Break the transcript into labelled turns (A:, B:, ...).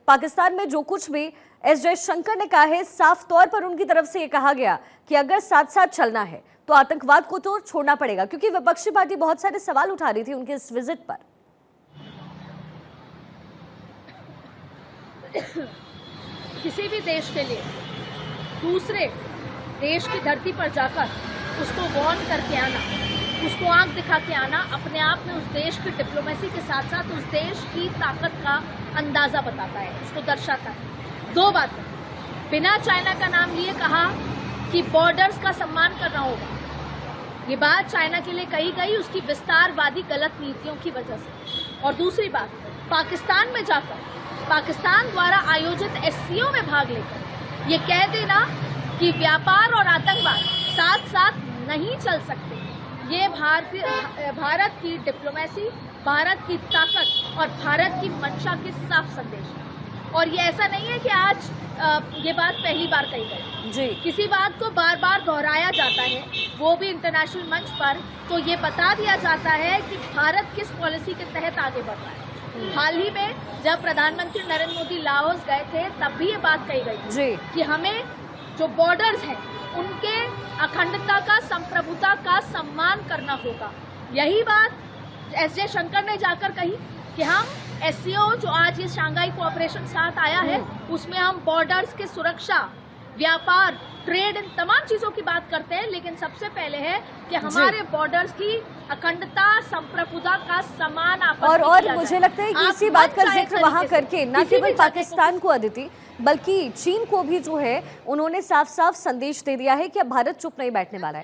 A: पाकिस्तान में जो कुछ भी एस जयशंकर ने कहा है, साफ तौर पर उनकी तरफ से ये कहा गया कि अगर साथ साथ चलना है तो आतंकवाद को तो छोड़ना पड़ेगा, क्योंकि विपक्षी पार्टी बहुत सारे सवाल उठा रही थी उनके इस विजिट पर।
B: किसी भी देश के लिए दूसरे देश की धरती पर जाकर उसको वार्न करके आना, उसको आंख दिखा के आना, अपने आप में उस देश की डिप्लोमेसी के साथ साथ उस देश की ताकत का अंदाजा बताता है, उसको दर्शाता है। दो बातें, बिना चाइना का नाम लिए कहा कि बॉर्डर्स का सम्मान करना होगा। ये बात चाइना के लिए कही गई उसकी विस्तारवादी गलत नीतियों की वजह से। और दूसरी बात, पाकिस्तान में जाकर पाकिस्तान द्वारा आयोजित एससीओ में भाग लेकर ये कह देना कि व्यापार और आतंकवाद साथ साथ नहीं चल सकते, ये भारत की डिप्लोमेसी, भारत की ताकत और भारत की मंशा के साफ संदेश है। और ये ऐसा नहीं है कि आज ये बात पहली बार कही गई जी। किसी बात को बार बार दोहराया जाता है, वो भी इंटरनेशनल मंच पर, तो ये बता दिया जाता है कि भारत किस पॉलिसी के तहत आगे बढ़ रहा है। हाल ही में जब प्रधानमंत्री नरेंद्र मोदी लाहौस गए थे तब भी ये बात कही गई जी कि हमें जो बॉर्डर्स हैं उनके अखंडता का, संप्रभुता का सम्मान करना होगा। यही बात एस जयशंकर ने जाकर कही कि हम एससीओ जो आज ये शंघाई कोऑपरेशन साथ आया है उसमें हम बॉर्डर्स की सुरक्षा, व्यापार, ट्रेड, इन तमाम चीजों की बात करते हैं, लेकिन सबसे पहले है कि हमारे बॉर्डर्स की अखंडता, संप्रभुता का समान
A: और मुझे लगता है कि इसी बात का जिक्र वहां करके न केवल पाकिस्तान को अदिति बल्कि चीन को भी जो है उन्होंने साफ साफ संदेश दे दिया है कि अब भारत चुप नहीं बैठने वाला है।